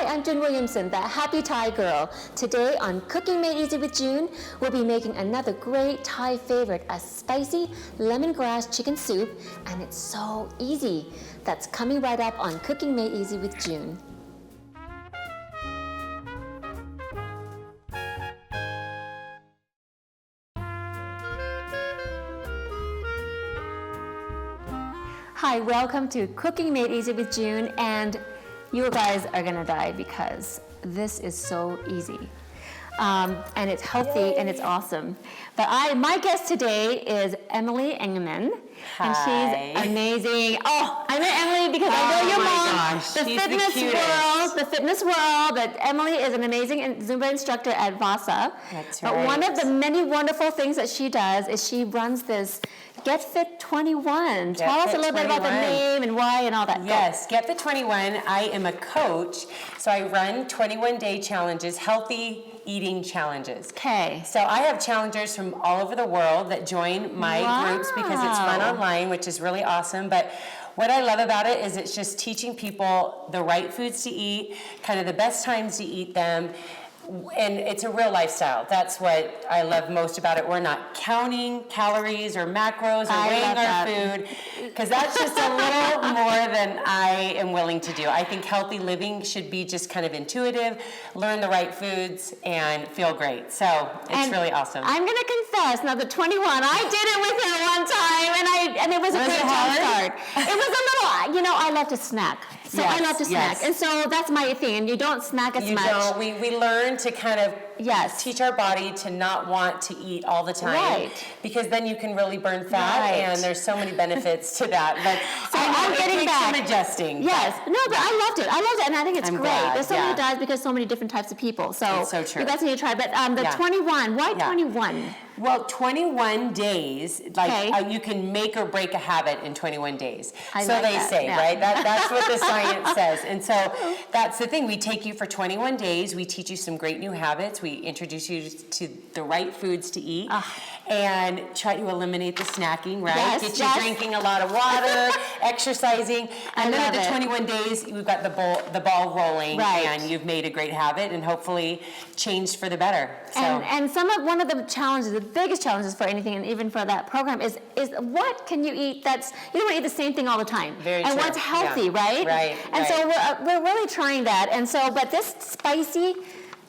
I'm June Williamson, the Happy Thai Girl. Today on Cooking Made Easy with June, we'll be making another great Thai favorite, a spicy lemongrass chicken soup, and it's so easy. That's coming right up on Cooking Made Easy with June. Hi, welcome to Cooking Made Easy with June, and you guys are gonna die because this is so easy. And it's healthy. Yay. And it's awesome. But my guest today is Emily Engelman. Hi. And she's amazing. Oh, I met Emily because I know your mom. Gosh, the fitness world. But Emily is an amazing Zumba instructor at Vasa. That's right. But one of the many wonderful things that she does is she runs this Get Fit 21. Tell us a little bit about the name and why and all that. Yes, Get Fit 21. I am a coach, so I run 21-day challenges, healthy eating challenges. Okay. So I have challengers from all over the world that join my groups because it's run online, which is really awesome. But what I love about it is it's just teaching people the right foods to eat, kind of the best times to eat them. And it's a real lifestyle. That's what I love most about it. We're not counting calories or macros or weighing our food, because that's just a little more than I am willing to do. I think healthy living should be just kind of intuitive, learn the right foods, and feel great. So it's really awesome. I'm going to confess, now the 21, I did it with her one time, and it was a great jump start. It was a little, I love to snack. So I love to snack. And so that's my thing. And you don't snack as much. You don't. We learn to kind of teach our body to not want to eat all the time. Right. Because then you can really burn fat, and there's so many benefits to that. But so I'm getting back. Some adjusting. Yes. No, but I loved it, and I think it's great. Glad. There's so many diets because so many different types of people. So it's so true. You guys need to try. But the 21, why 21? Well, 21 days, you can make or break a habit in 21 days. So they say, right? That's what the science says. And so that's the thing. We take you for 21 days. We teach you some great new habits. We introduce you to the right foods to eat and try to eliminate the snacking, right? Yes, Get you drinking a lot of water, exercising. And then at the 21 days, we've got the ball rolling, and you've made a great habit and hopefully changed for the better. So. And one of the challenges, the biggest challenges for anything, and even for that program, is what can you eat you don't want to eat the same thing all the time. Very and true. What's healthy, right? Right. And so we're really trying that. And so, but this spicy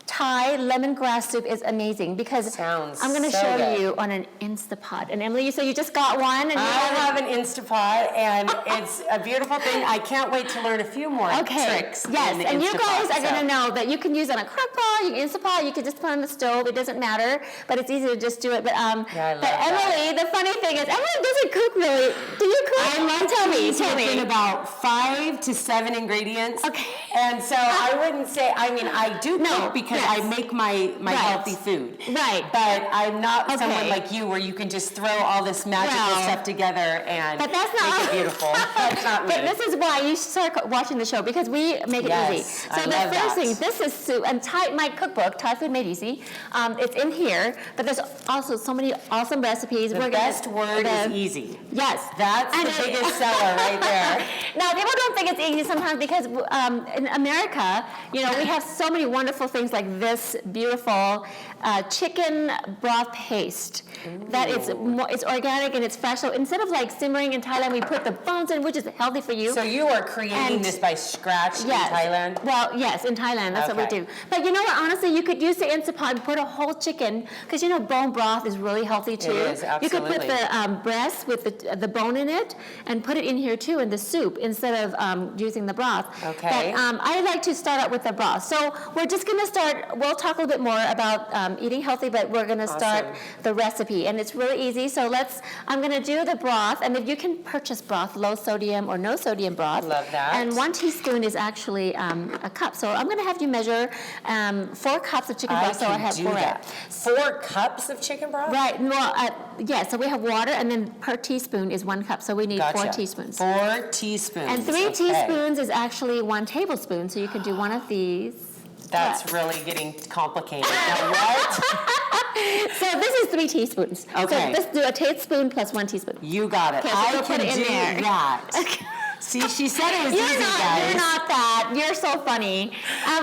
Thai lemongrass soup is amazing because I'm going to show you on an Instapot. And Emily, you said you just got one. And I have an Instapot, and it's a beautiful thing. I can't wait to learn a few more tricks. Yes, and you guys are going to know that you can use it on a crock pot, you can Instapot, you can just put it on the stove. It doesn't matter, but it's easy to just do it. But Emily, the funny thing is, Emily doesn't cook really. Do you cook? Tell me. In about 5 to 7 ingredients. Okay. And so I wouldn't say. I do cook because I make my healthy food. Right. But I'm not someone like you where you can just throw all this magical stuff together and make it beautiful. That's not me. But this is why you start watching the show, because we make it easy. So the first thing, this is soup, and my cookbook, Thai Food Made Easy, it's in here, but there's also so many awesome recipes. The best word is easy. Yes. That's the biggest seller right there. Now, people don't think it's easy sometimes because in America, we have so many wonderful things like this beautiful chicken broth paste. Ooh. That it's organic and it's fresh. So instead of simmering in Thailand, we put the bones in, which is healthy for you. So you are creating this by scratch in Thailand? Well, yes, in Thailand. That's what we do. But you know what? Honestly, you could use the Instapot and put a whole chicken, because bone broth is really healthy too. It is, absolutely. You could put the breast with the bone in it and put it in here too in the soup instead of using the broth. Okay. But I like to start out with the broth. So we're just going to start. We'll talk a little bit more about eating healthy, but we're going to start the recipe, and it's really easy. So I'm going to do the broth, and if you can purchase broth, low sodium or no sodium broth. Love that. And 1 teaspoon is actually a cup. So I'm going to have you measure 4 cups of chicken broth. So I have 4 cups of chicken broth? Right. Well, so we have water, and then per teaspoon is 1 cup. So we need 4 teaspoons. 4 teaspoons. And 3 teaspoons is actually 1 tablespoon. So you can do one of these. That's really getting complicated. Now what? So this is 3 teaspoons. Okay. So let's do a tablespoon plus 1 teaspoon. You got it. Okay, so I can do that. Okay. See, she said it was You're easy, not, guys. you're not that. You're so funny.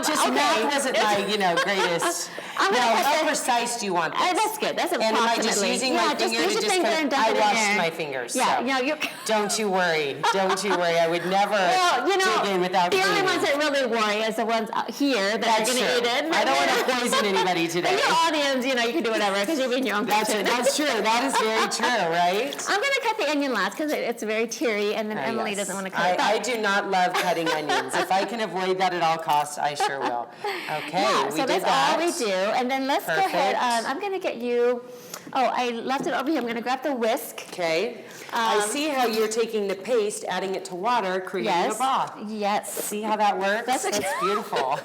Just math wasn't my, greatest. I'm No, gonna cut how the- precise do you want this? That's good. That's And am I approximately. just using my finger use to your just finger and dump I it in washed there. my fingers. Yeah, so. you. Don't you worry. Don't you worry. I would never Well, dig in without the only cleaning. ones that really worry is the ones out here that are That's going to true. eat it. I don't want to poison anybody today. And your audience, you can do whatever because you're being your own person. That's true. That is very true, right? I'm going to cut the onion last because it's very teary, and then Emily Yes. doesn't want to cut it. I do not love cutting onions. If I can avoid that at all costs, I sure will. Okay, Yeah, we so did that's that. all we do. And then let's go ahead. Perfect. I'm going to get you. Oh, I left it over here. I'm going to grab the whisk. Okay. I see how you're taking the paste, adding it to water, creating a Yes. broth. Yes. See how that works? That's That's okay. beautiful.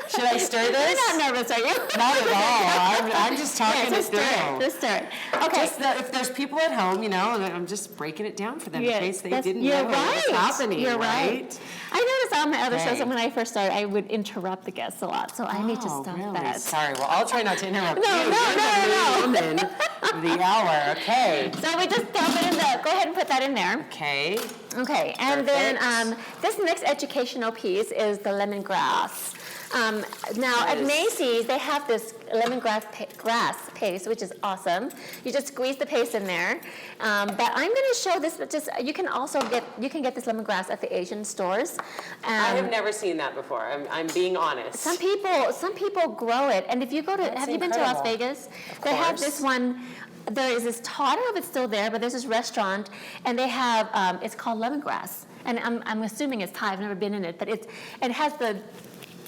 Should I stir this? You're not nervous, are you? Not at all. I'm just talking Yeah, it just stir it. through. Just stir it. Okay. Just that if there's people at home, I'm just breaking it down for them in case they didn't you're know what was right. happening. You're right. I noticed on my other shows Okay. that when I first started, I would interrupt the guests a lot, so I need to stop really? that. Sorry. Well, I'll try not to interrupt No, you. no, You're no, the main woman of the hour. Okay. So we just dump it in the. Go ahead and put that in there. Okay. Okay, and Perfect. then this next educational piece is the lemongrass. Now at Yes. Macy's they have this lemongrass grass paste, which is awesome. You just squeeze the paste in there. But I'm going to show this. But just you can get this lemongrass at the Asian stores. I have never seen that before. I'm being honest. Some people grow it, and if you go to, That's have you been to Las incredible. Vegas? Of They have course. this one. There is this. I don't know if it's still there, but there's this restaurant, and they have. It's called Lemongrass, and I'm assuming it's Thai. I've never been in it, but it has the.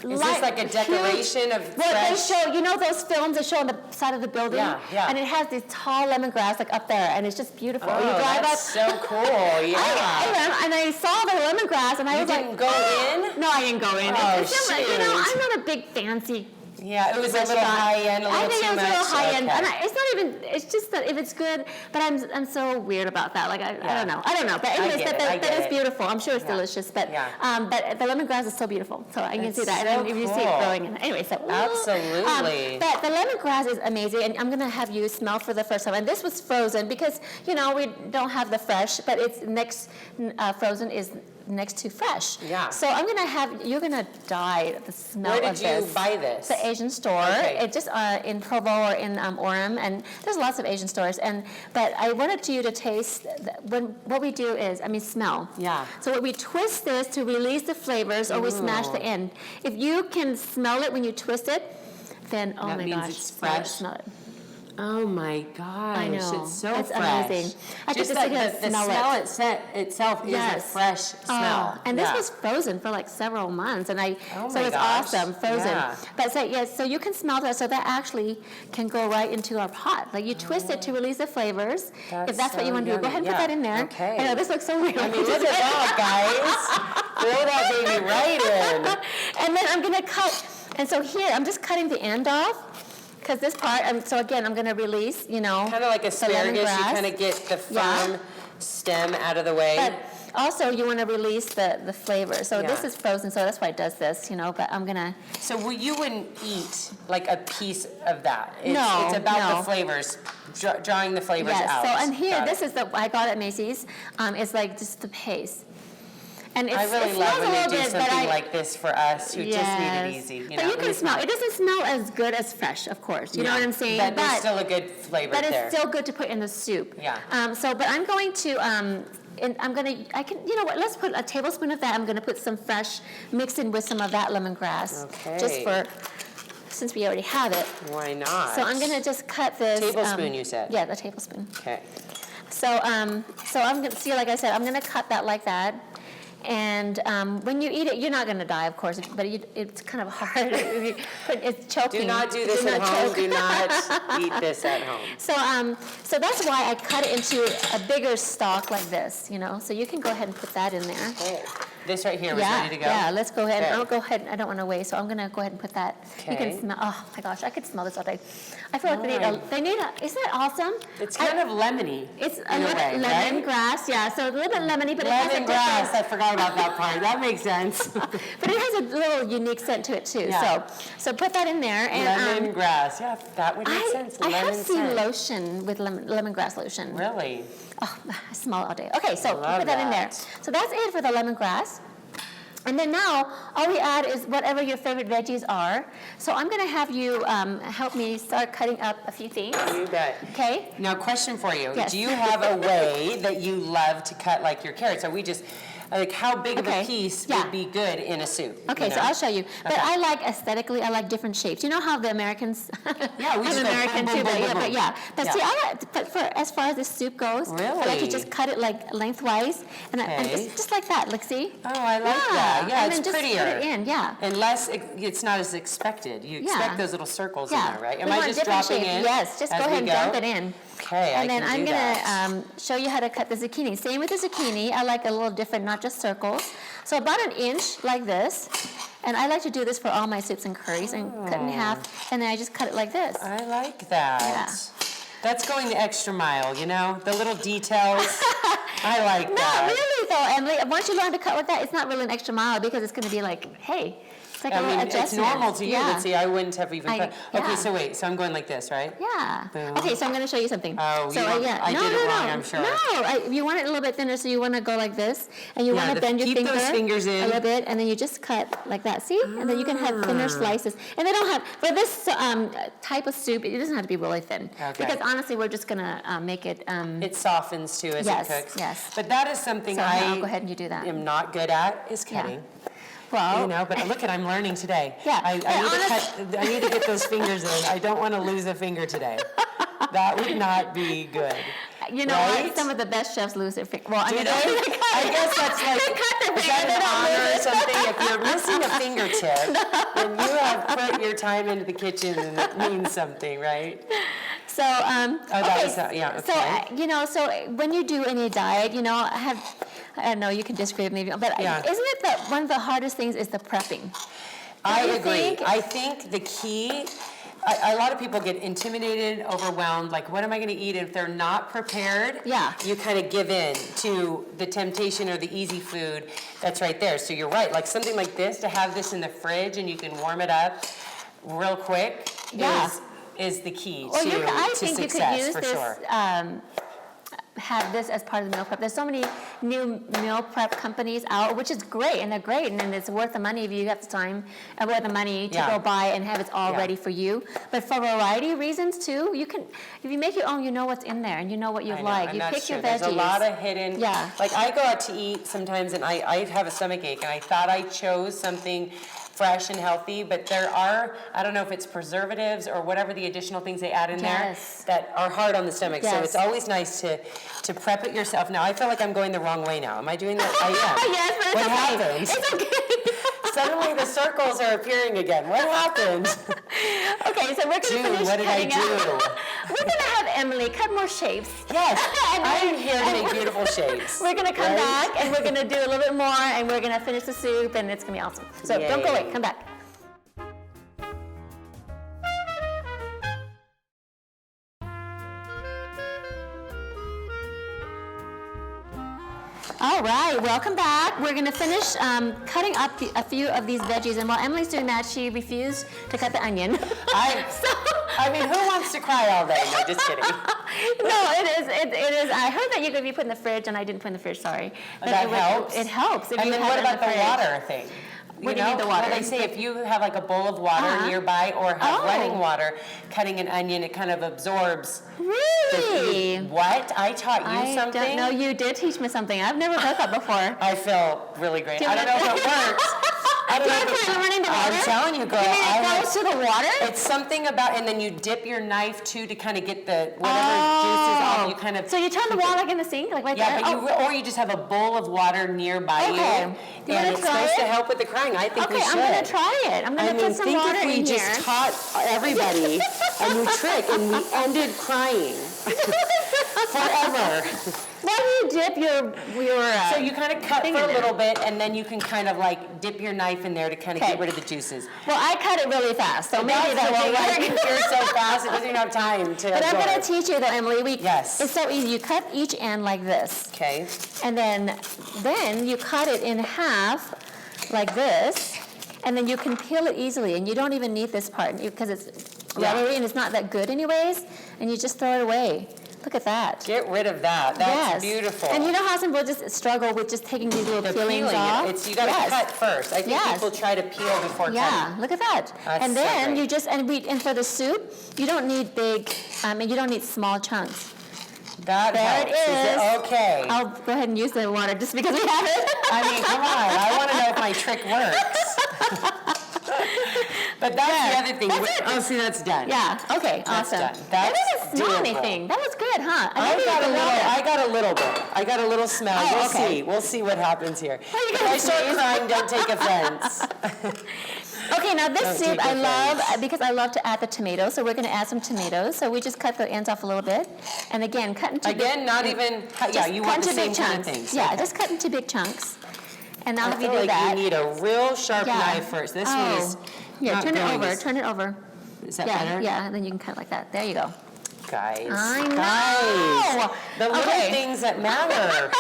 Is this like a decoration of Well, they fresh? show, those films that show on the side of the building? Yeah, yeah. And it has this tall lemongrass like up there, and it's just beautiful. Oh, you drive that's up. so cool. Yeah. I saw the lemongrass, and I You was like, didn't go in? No, I didn't go in. Oh, It's just, shoot. I'm not a big fancy Yeah, it was a little restaurant. high end, a little I think too it was much. a little high end, Okay. and it's not even. It's just that if it's good, but I'm so weird about that. Like I don't know. But anyways, get it, I that get is it. beautiful. I'm sure it's Yeah. delicious, but Yeah. but the lemongrass is so beautiful. So I can It's see that, so and if you see it cool. growing in. Anyway, so Absolutely. but the lemongrass is amazing, and I'm gonna have you smell for the first time. And this was frozen because we don't have the fresh, but it's next frozen is next to fresh. Yeah. So you're gonna die at the smell Where of did you this. buy this? The Asian store. Okay. It just in Provo or in Orem, and there's lots of Asian stores. But I wanted you to taste. What we do is, smell. Yeah. So what we twist this to release the flavors, or we smash the end. If you can smell it when you twist it, then That my means gosh, it's smell it, fresh? smell it. Oh my gosh. I know. It's so It's fresh. amazing. I could Just just sit that here the and smell it. itself is a Yes. fresh smell. And this Yeah. was frozen for like several months, and Oh so my it's gosh. awesome, frozen. Yeah. But so you can smell that, so that actually can go right into our pot. Like you twist it to release the flavors. That's if that's what so you want to do, go yummy. ahead and put Yeah. that in there. Okay. I know this looks so weird. I mean, look at that, guys. Throw that baby right in. And then I'm gonna cut. And so here I'm just cutting the end off. Because this part, so again, I'm going to release, Kind of like asparagus, you lemongrass. kind of get the firm Yeah. stem out of the way. But also you want to release the flavor. So this Yeah. is frozen, so that's why it does this, but I'm going to. So you wouldn't eat like a piece of that. No, It's about no. the flavors, drawing the flavors Yes, out. so and here, Got this it. is I got at Macy's, it's like just the paste. And I really it love smells when a they little do bit, but something I, like this for us who just need it easy. But you can smell. It doesn't smell as good as fresh, of course. You know what I'm saying? But there's still a good flavor But there. it's still good to put in the soup. Yeah. But I'm going to, let's put a tablespoon of that. I'm going to put some fresh, mixed in with some of that lemongrass. Okay. Just since we already have it. Why not? So I'm going to just cut this. Tablespoon, you said? Yeah, the tablespoon. Okay. So I'm going to, see, like I said, I'm going to cut that like that. And when you eat it, you're not going to die, of course, but it's kind of hard. It's choking. Do not do this Do at not home. choke. Do not eat this at home. So that's why I cut it into a bigger stalk like this, So you can go ahead and put that in there. Okay. This right here was ready to go? Yeah, let's go ahead. Okay. I'll go ahead. I don't want to waste, so I'm going to go ahead and put that. You Okay. can smell. Oh my gosh, I could smell this all day. I feel like they need a. Isn't that awesome? It's kind of lemony. It's a in a little way, lemon right? grass, yeah. So a little bit lemony, but it has a Lemongrass. different. I forgot about that part. That makes sense. But it has a little unique scent to it too. Yeah. So put that in there. And Lemongrass. Yeah, that would make sense. I have Lemon seen scent. lotion with lemongrass lotion. Really? Oh, I smell it all day. Okay, so Love put that in there. that. So that's it for the lemongrass. And then now, all we add is whatever your favorite veggies are. So I'm going to have you help me start cutting up a few things. You bet. Okay? Now, question for you. Yes. Do you have a way that you love to cut like your carrots? Are we just, like how big of Okay. a piece Yeah. would be good in a soup? Okay, you so know? I'll show you. But Okay. I like aesthetically, I like different shapes. You know how the Americans, Yeah, we I'm just go American boom, too, boom, but boom, yeah, boom, but boom. yeah. But Yeah. see, but for as far as the soup goes, I like to Really? just cut it like lengthwise, and Okay. just like that. Like, see? Oh, I like that. Yeah, and it's then just prettier. put it in. Yeah. Unless it's not as expected. You Yeah. expect those little circles in Yeah. there, right? We Am I want just different dropping shapes. in? Yes, just as go we ahead and go? dump it in. Okay, And I then can I'm do that. gonna show you how to cut the zucchini. Same with the zucchini. I like a little different, not just circles. So about an inch like this. And I like to do this for all my soups and curries and cut in half. And then I just cut it like this. I like that. Yeah. That's going the extra mile, you know? The little details. I like Not that. really though, Emily. Once you learn to cut like that, it's not really an extra mile because it's gonna be like, hey, it's like a I little mean, it's adjustment. normal to you, Yeah. but see, I wouldn't have even cut. yeah. Okay, so wait, so I'm going like this, right? Yeah. Boom. Okay, so I'm going to show you something. Oh, so, you want- yeah. I no, did no, it wrong, no. I'm sure. No, you want it a little bit thinner, so you want to go like this, and you Yeah, want to bend your keep finger those fingers in. a little bit, and then you just cut like that. See? And then you can have thinner slices. And they don't have for this type of soup. It doesn't have to be really thin. Okay. Because honestly, we're just going to make it. It softens too as Yes, it cooks. yes. But that is something So I I'll go ahead and you do that. am not good at, is Yeah. cutting. Well, You know, but look at I'm learning today. Yeah, I but I need to get those fingers in. I don't want to lose a finger today. That would not be good. you know right? what? Some of the best chefs lose their finger. Well, I Do mean, they? I guess that's like, they cut their is finger, they that don't an honor lose or it. something? If you're missing a fingertip, then you have put your time into the kitchen and it means something, right? So, that okay, was that, yeah, so, okay. you know, so when you do any diet, you know, I don't know, you can disagree with me, but Yeah. isn't it that one of the hardest things is the prepping? I you agree. think- I think the key, a lot of people get intimidated, overwhelmed, like, what am I going to eat? And if they're not prepared, Yeah. you kind of give in to the temptation or the easy food that's right there. So you're right. Like something like this, to have this in the fridge and you can warm it up real quick Yeah. is the key Well, to, I to think you could success, use for this, sure. have this as part of the meal prep. There's so many new meal prep companies out, which is great, and they're great, and it's worth the money if you have the time and worth the money to Yeah. go buy and have it all Yeah. ready for you. But for variety reasons too, you can, if you make your own, you know what's in there, and you know what you I know, like. and You that's pick your true. veggies. There's a lot of hidden. Yeah. Like I go out to eat sometimes, and I have a stomach ache, and I thought I chose something fresh and healthy, but there are, I don't know if it's preservatives or whatever the additional things they add in Yes. there that are hard on the stomach. So Yes. it's always nice to prep it yourself. Now I feel like I'm going the wrong way now. Am I doing that? I am. Yes, but it's What okay. happened? It's okay. Suddenly the circles are appearing again. What happened? Okay, so we're going to June, finish what did I cutting out. do? We're going to have Emily cut more shapes. Yes, And I'm then- here to make beautiful shapes. We're going to come right? back and we're going to do a little bit more and we're going to finish the soup and it's going to be awesome. So don't go Yay. away, come back. All right, welcome back. We're going to finish cutting up a few of these veggies, and while Emily's doing that, she refused to cut the onion. I mean, who wants to cry all day? No, just kidding. No, it is. I heard that you could be put in the fridge, and I didn't put in the fridge. Sorry. But That it would- helps? It helps. If And you then have what it in about the fridge. water thing? What do you mean the water? Well, they say if you have like a bowl of water nearby or have Oh. running water, cutting an onion, it kind of absorbs. Really? What? I taught you I something? don't know. You did teach me something. I've never heard that before. I feel really great. Do you I don't know want- if it works. I don't Do know you if want to put it in the water? I'm telling you, girl. You mean I it have- goes to the water? It's something about, and then you dip your knife too to kind of get the whatever juices off. You kind of So you turn the water like in the sink, like right yeah, there? but Oh. or you just have a bowl of water nearby Okay. you, You and wanna it's try supposed to it? help with the crying. I think we Okay, should. I'm going to try it. I'm going I to mean, put some think water if we in just here. taught everybody a new trick and we ended crying forever. Why do you dip your So you kind of cut thing for in a there. little bit, and then you can kind of like dip your knife in there to kind of Okay. get rid of the juices. Well, I cut it really fast, so maybe That's that the will thing, I think work. you're so fast, it doesn't even have time to But I'm going to absorb. teach you though, Emily. Yes. It's so easy. You cut each end like this, Okay. and then you cut it in half like this, and then you can peel it easily, and you don't even need this part because it's Yeah. rubbery and it's not that good anyways, and you just throw it away. Look at that. Get rid of that. That's Yes. beautiful. And you know how some people just struggle with just taking these little The peelings peeling, off? you got to cut first. I think Yes. people try to peel before Yeah, cutting. look at that. That's And so then great. you just, and for the soup, you don't need big, and you don't need small chunks. That There it helps. is. Okay. I'll go ahead and use the water just because we have it. I mean, come on. I want to know if my trick works. But that's Yeah. the other thing. That's it. Oh, see, that's done. Yeah, okay, That's awesome. done. I That's didn't smell doable. anything. That was good, huh? I didn't got a even little. know that. I got a little bit. I got a little smell. Oh, We'll okay. see. We'll see what happens here. Well, you If gotta I start sneeze. crying, don't take offense. Okay, now this Don't soup take I offense. love because I love to add the tomatoes, so we're going to add some tomatoes. So we just cut the ends off a little bit, and again, cut into Again, not even. Yeah, just you cut want the into same big kind of chunks. things. Yeah, Okay. just cut into big chunks. And now I that we feel do like that, you need a real sharp yeah. knife first. This one is yeah, not turn it going over. as- Turn it over. Is that Yeah, better? yeah, and then you can cut like that. There you go. Guys. I know. Guys. The little Okay. things that matter.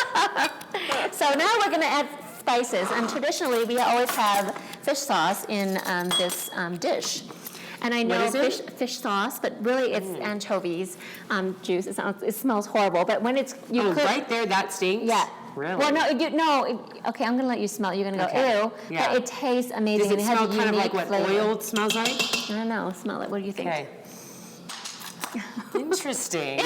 So now we're going to add spices, and traditionally we always have fish sauce in this dish. And I know What is it? fish sauce, but really it's anchovies juice. It smells horrible, but when it's you Oh, cook, right there, that stinks? yeah. Really? Well, okay, I'm gonna let you smell it. You're gonna go Okay. ew, Yeah. but it tastes amazing Does it and it has smell a kind of unique like what flavor. oil smells like? I don't know. Smell it. What do you think? Okay. Interesting.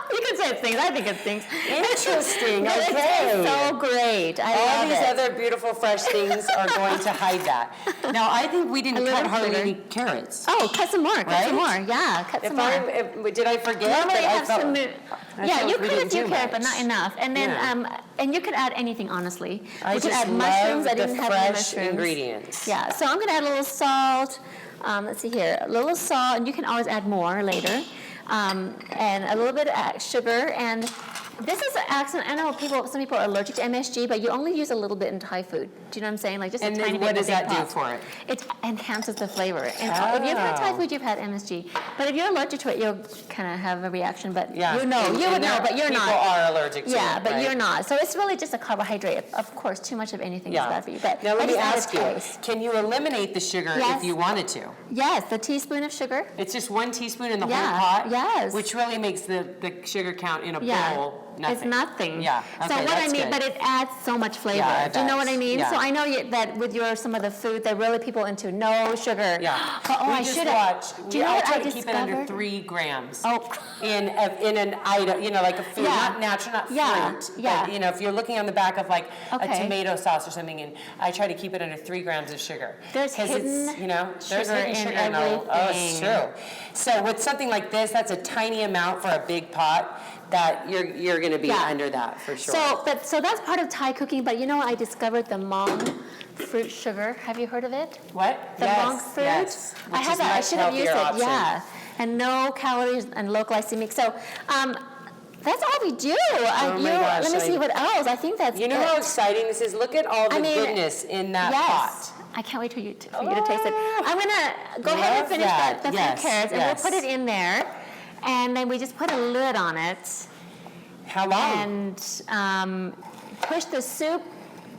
You can say it stinks. I think it stinks. Interesting. But it Okay. tastes so great. I All love these it. other beautiful fresh things are going to hide that. Now, I think we didn't A cut little hardly sugar. any carrots. Oh, cut some more. Cut some Right? more. Yeah, cut some If more. did I forget? Normally that you I have felt- some. I Yeah, felt you we could a didn't few do carrots, but much. not enough. And then, Yeah. and you could add anything, honestly. I We could just add mushrooms. love I didn't the have any fresh mushrooms. ingredients. Yeah, so I'm gonna add a little salt. Let's see here, a little salt, and you can always add more later. And a little bit of sugar. And this is an accent. I know some people are allergic to MSG, but you only use a little bit in Thai food. Do you know what I'm saying? Like just And a then tiny what bit. does in a big that do pot. for it? It enhances the flavor. And if you've had Thai Oh. food, you've had MSG. But if you're allergic to it, you'll kind of have a reaction. But Yeah. you know, And- you and would know, there- but you're people not. are allergic to Yeah, it, but right? you're not. So it's really just a carbohydrate. Of course, too much of anything is Yeah. bad for you. But Now, I let me just added ask you, taste. can you eliminate the sugar Yes. if you wanted to? Yes, the teaspoon of sugar. It's just 1 teaspoon in the Yeah, whole pot? yes. Which really makes the sugar count in a Yeah, bowl nothing. it's nothing. Yeah, So okay, what I that's mean, good. but it adds so much flavor. Yeah, I Do you know bet. what I mean? Yeah. So I know that with some of the food, they're really people into no sugar. Yeah. But, we I just should watch. Do you know I what try I to keep it under discovered? 3 grams. Oh. In an item, like a food, Yeah. not natural, not Yeah, fruit. yeah. But, if you're looking on the back of like a Okay. tomato sauce or something, and I try to keep it under 3 grams of sugar. There's 'Cause hidden there's sugar hidden in sugar in all. Oh, it's everything. true. So with something like this, that's a tiny amount for a big pot. That you're going to be Yeah. under that for sure. So that's part of Thai cooking. But I discovered the monk fruit sugar. Have you heard of it? What? The monk fruit. Yes. I Which have is that. I much should have used it. healthier option. Yeah, and no calories and low glycemic. So. That's all we do. Oh my gosh, let me see what else. I think that's You know it. how exciting this is? Look at all the I mean, goodness in that yes. pot. I can't wait for you to taste it. I'm gonna go ahead and Love finish that. the Yes, fruit carrots, and yes. we'll put it in there, and then we just put a lid on it, How long? and push the soup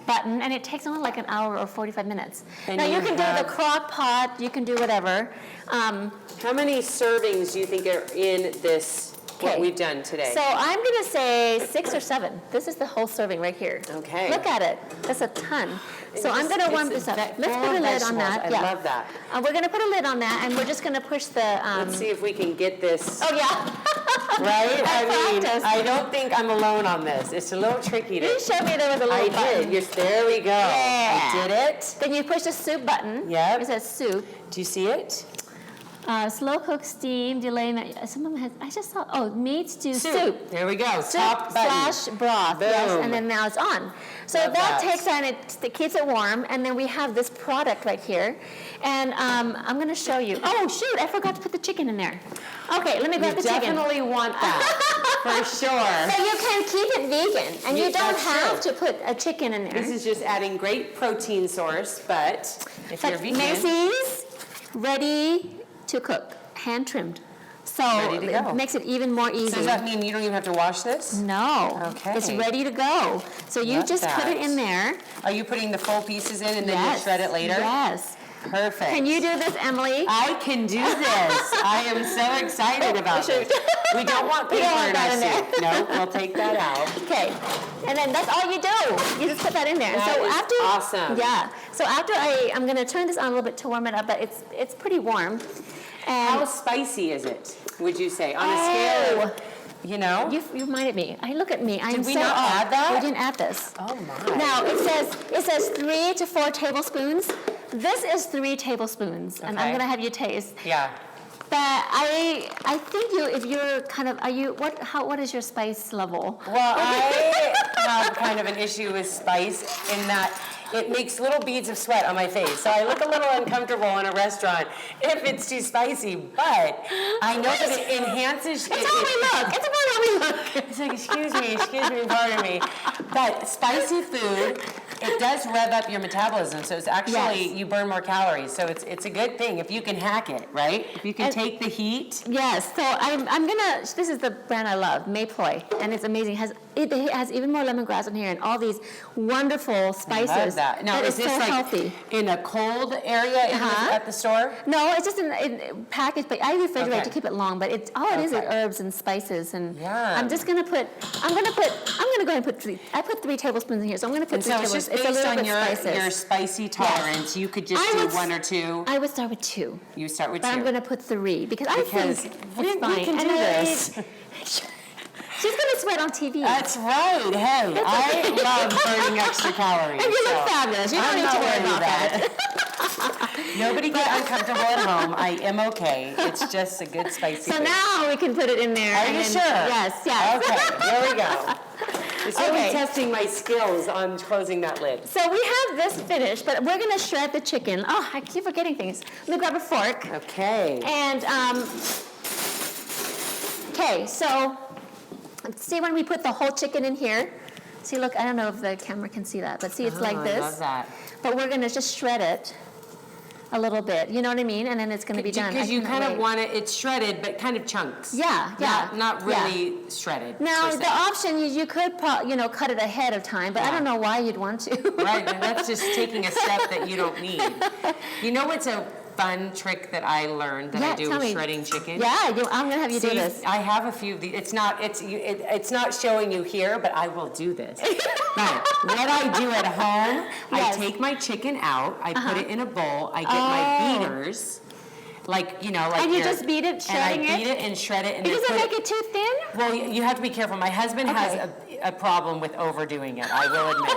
button, and it takes only like an hour or 45 minutes. And now you you can do have- the crock pot, you can do whatever. How many servings do you think are in this, what Okay. we've done today? So I'm gonna say 6 or 7. This is the whole serving right here. Okay. Look at it. That's a ton. So I'm gonna warm this up. Let's full put a of lid on vegetables. that. I Yeah. love that. We're gonna put a lid on that, and we're just gonna push the. Let's see if we can get this Oh yeah. right. practiced. I don't think I'm alone on this. It's a little tricky You to. showed me there was a I little button. did. Yes, there we go. Yeah. I did it. Then you push the soup button. Yep. It says soup. Do you see it? Slow cook, steam, delay. Some of them has. I just saw. Oh, meat stew soup. There we go. Soup Top button. slash broth. Yes, Boom. and then now it's on. So Love that that. takes on it keeps it warm, and then we have this product right here, and I'm going to show you. Oh shoot! I forgot to put the chicken in there. Okay, let me grab You the chicken. definitely want that for sure. So you can keep it vegan, and you don't That's have true. to put a chicken in there. This is just adding great protein source, but if you're But vegan, Macy's, ready to cook, hand trimmed. So Ready to go. it makes it even more easy. so does that mean you don't even have to wash this? No. Okay. It's ready to go. So you Love just put it that. in there. Are you putting the full pieces in and then you Yes. shred it later? Yes. Perfect. Can you do this, Emily? I can do this. I am so excited about this. We don't want paper in our soup. No, we'll take that out. Okay, and then that's all you do. You just put that in there. That is awesome. Yeah. So after I'm gonna turn this on a little bit to warm it up, but it's pretty warm. And How spicy is it, would you say, on a scale of, you know? You reminded me. Look at me. Did we not add that? We didn't add this. Oh my. Now it says 3 to 4 tablespoons. This is 3 tablespoons, and I'm Okay. gonna have you taste. Yeah. But I think if you're kind of, what is your spice level? Well, I have kind of an issue with spice in that it makes little beads of sweat on my face. So I look a little uncomfortable in a restaurant if it's too spicy, but I know that it enhances. It's how we look. It's about how we look. It's like, excuse me, pardon me. But spicy food, it does rev up your metabolism, so it's actually, Yes. you burn more calories. So it's a good thing if you can hack it, right? If you can take the heat. Yes, so I'm gonna, this is the brand I love, Mayploy, and it's amazing. It has even more lemongrass in here and all these wonderful spices. I love that. Now, is this so like healthy. in a cold area at the store? No, it's just in packaged, but I refrigerate Okay. to keep it long. But it's all it is Okay. herbs and spices, and Yeah. I'm gonna go ahead and put 3. I put 3 tablespoons in here, so I'm gonna put And 3 so it's tablespoons. just It's a based little on bit your spices. spicy tolerance. You could just I do would 1 or 2. I would start with 2. You start with But 2. I'm gonna put 3 because I Because think we it's fine. can do And this. She's gonna sweat on TV. That's right. Hey, I love burning extra calories. And you look so fabulous. You don't I'm need not to worry worried about that. Nobody get uncomfortable at home. I am okay. It's just a good spicy So food. now we can put it in there. Are and you then- sure? Yes, yes. Okay, here we go. It's really Okay. testing my skills on closing that lid. So we have this finished, but we're gonna shred the chicken. Oh, I keep forgetting things. Let me grab a fork. Okay. And, okay, so see when we put the whole chicken in here? See, look, I don't know if the camera can see that, but see, it's like Oh, this. I love that. But we're gonna just shred it a little bit, you know what I mean? And then it's gonna be done. Because I you cannot kind of wait. want it shredded, but kind of chunks. Yeah, yeah. Not yeah. really shredded. Now, per se. the option, you could, cut it ahead of time, but I Yeah. don't know why you'd want to. Right, and that's just taking a step that you don't need. You know what's a fun trick that I learned that Yeah, I do tell with me. shredding chicken? Yeah, I'm gonna have you do See, this. I have a few of these. It's not showing you here, but I will do this. But what I do at home, Yes. I take my chicken out, I put it in a bowl, I get Oh. my beaters, like And you just beat it, shredding and I it? beat it and shred it, and It then doesn't put make it too thin? Well, you have to be careful. My husband has a problem with overdoing it, I will admit.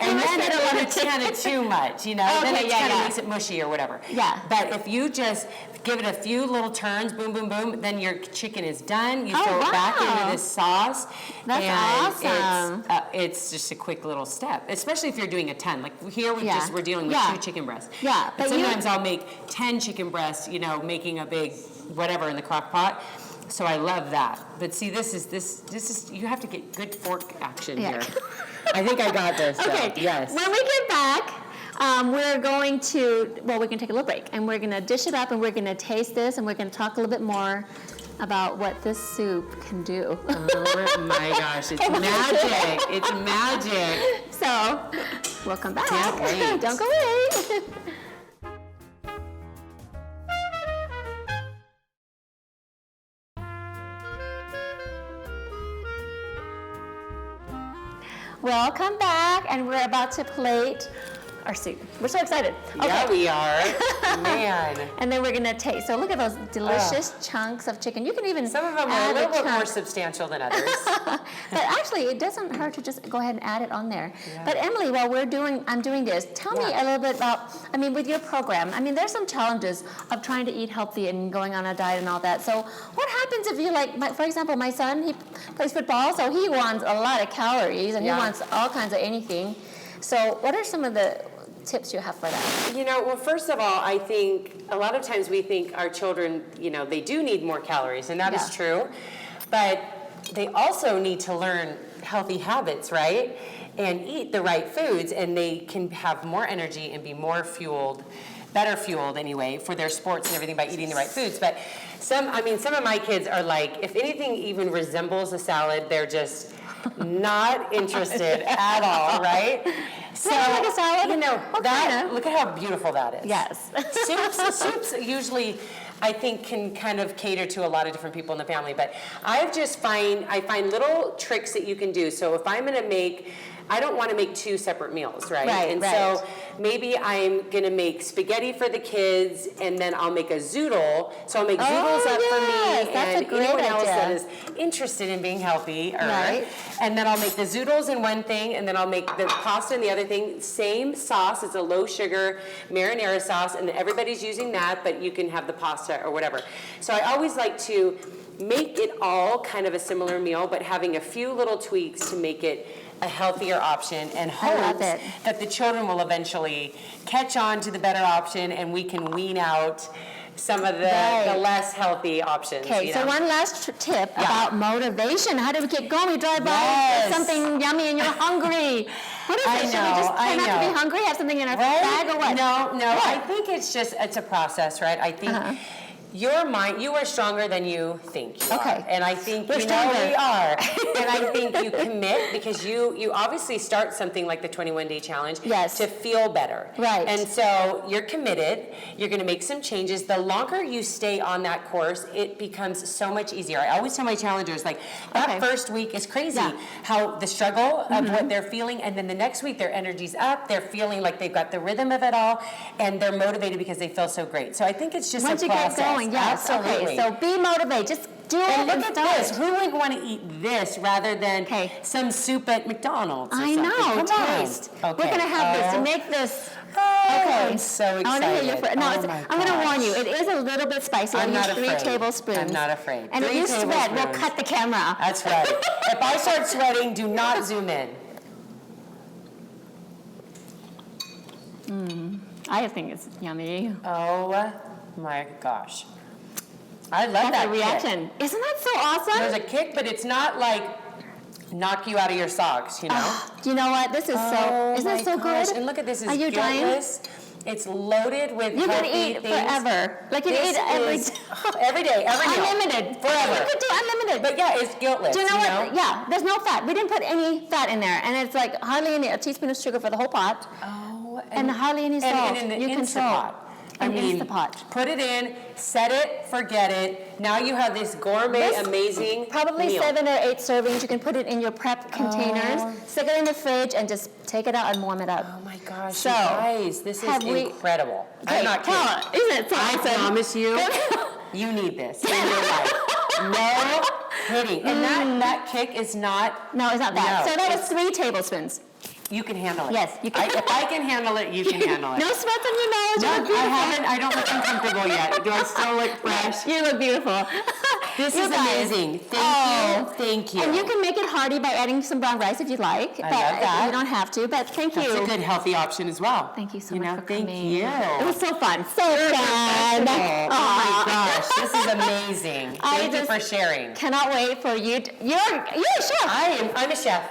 And must then get a lot of it's kind of too much, you know? Then Okay, it yeah, kind of yeah. makes it mushy or whatever. Yeah. But if you just give it a few little turns, boom, boom, boom, then your chicken is done. You Oh, throw it back wow. into this sauce. That's and awesome. It's just a quick little step, especially if you're doing a ton. Like here, Yeah. we're dealing with Yeah. 2 chicken breasts. Yeah, But but you- sometimes I'll make 10 chicken breasts, making a big whatever in the crock pot. So I love that. But see, this is you have to get good fork action Yeah. here. I think I got this. Though. Okay. Yes. When we get back, we're going to, we can take a little break, and we're gonna dish it up, and we're gonna taste this, and we're gonna talk a little bit more about what this soup can do. Oh my gosh, it's magic. It's magic. So, we'll come back. Can't wait. Don't go away. Welcome back, and we're about to plate our soup. We're so excited. Yeah, we are. Man. And then we're gonna taste. So look at those delicious chunks of chicken. You can even Some of them are add a little bit more chunk. substantial than others. But actually, it doesn't hurt to just go ahead and add it on there. But Emily, while I'm doing this, tell me a little bit about, with your program, there's some challenges of trying to eat healthy and going on a diet and all that. So what happens if you for example, my son, he plays football, so he wants a lot of calories and he wants all kinds of anything. So what are some of the tips you have for that? Well, first of all, I think a lot of times we think our children, they do need more calories, and that is true. But they also need to learn healthy habits, right? And eat the right foods, and they can have more energy and be more fueled, better fueled anyway, for their sports and everything by eating the right foods. But some of my kids are like, if anything even resembles a salad, they're just not interested at all, right? So, like a salad? you know, What that, kinda? look at how beautiful that is. Yes. Soups usually, I think, can kind of cater to a lot of different people in the family, but I find little tricks that you can do. So if I'm gonna make, I don't want to make two separate meals, right? Right, and right. so maybe I'm gonna make spaghetti for the kids, and then I'll make a zoodle. So I'll make zoodles up for yes, me that's a and great anyone else idea. that is interested in being healthy. Right. And then I'll make the zoodles in one thing, and then I'll make the pasta in the other thing. Same sauce, it's a low sugar marinara sauce, and everybody's using that, but you can have the pasta or whatever. So I always like to make it all kind of a similar meal, but having a few little tweaks to make it a healthier option, and I love hopes it. that the children will eventually catch on to the better option, and we can wean out some of the Right. less healthy options. Okay, you so know? one last tip Yeah. about motivation. How do we get going? We drive by Yes. something yummy and you're hungry. What is I it? Should we know, just I try not to know. be hungry? Have something in our Right? bag or what? No. What? I think it's a process, right? I think your mind, you are stronger than you think you Okay. are. And I think, We're you know, stronger. we are. And I think you commit because you obviously start something like the 21-day challenge Yes. to feel better. Right. And so you're committed. You're going to make some changes. The longer you stay on that course, it becomes so much easier. I always tell my challengers, like, that Okay. first week is crazy. Yeah. How the struggle of what they're feeling, and then the next week their energy's up. They're feeling like they've got the rhythm of it all, and they're motivated because they feel so great. So I think it's just Once a you process. get going, yes. Absolutely. Okay, so be motivated. Just do it And and look at start. this. Who wouldn't want to eat this rather than Okay. some soup at McDonald's? Or I something? know, Come on. taste. We're Okay. going to have this Oh. to make this. Oh, Okay. I'm so excited. I want to hear your no, Oh it's, my I'm going to warn gosh. you. It is a little bit spicy. I'm I not use 3 afraid. tablespoons. I'm not afraid. And if 3 you sweat, we'll tablespoons. cut the camera. That's right. If I start sweating, do not zoom in. I think it's yummy. Oh my gosh. I love That's that a reaction. Isn't that so awesome? There's a kick, but it's not like knock you out of your socks, you know? Do you know what? This is so. Isn't my it so gosh. good? And look at this, it's Are you dying? guiltless. It's loaded with You can healthy eat things. forever. Like you can This eat every. is every day, every meal. Unlimited. Forever. You could do unlimited. But yeah, it's guiltless. do you know what? Yeah, there's no fat. We didn't put any fat in there, and it's like hardly a teaspoon of sugar for the whole pot, Oh, and hardly any salt. And in the you control. Instapot. I An mean, Instapot. put it in, set it, forget it. Now you have this gourmet, This amazing Probably meal. 7 or 8 servings. You can put it in your prep containers, stick it in the fridge, and just take it out and warm it up. Oh my gosh, So, you guys, this is have we- incredible. Okay, I'm not kidding. come on. Isn't it so I awesome? promise you, you need this in your life. No kidding. And that kick is not, No, it's not that. No, So that was it's- 3 tablespoons. you can handle it. Yes, you can. If I can handle it, you can handle it. No sweat on your nose. No, You look beautiful. I don't look uncomfortable yet. Do I still look fresh? You look beautiful. This You is guys. amazing. Thank you. And you can make it hearty by adding some brown rice if you'd like. I but love that. You don't have to, but thank That's you. a good healthy option as well. Thank you so You much know, for thank coming. you. It was so fun. So fun. Oh my gosh, this is amazing. I Thank you just for sharing. Cannot wait for you. You're a chef. I'm a chef.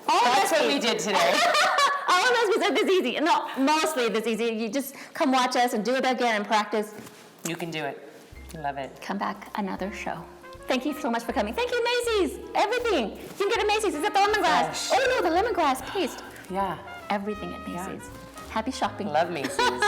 All That's what recipes. we did today. All of us are this easy. No, mostly this easy. You just come watch us and do it again and practice. You can do it. Love it. Come back another show. Thank you so much for coming. Thank you, Macy's. Everything. You can get at Macy's. Is it the lemongrass? Gosh. Oh, no, the lemongrass paste. Yeah. Everything at Macy's. Happy shopping. Love Macy's.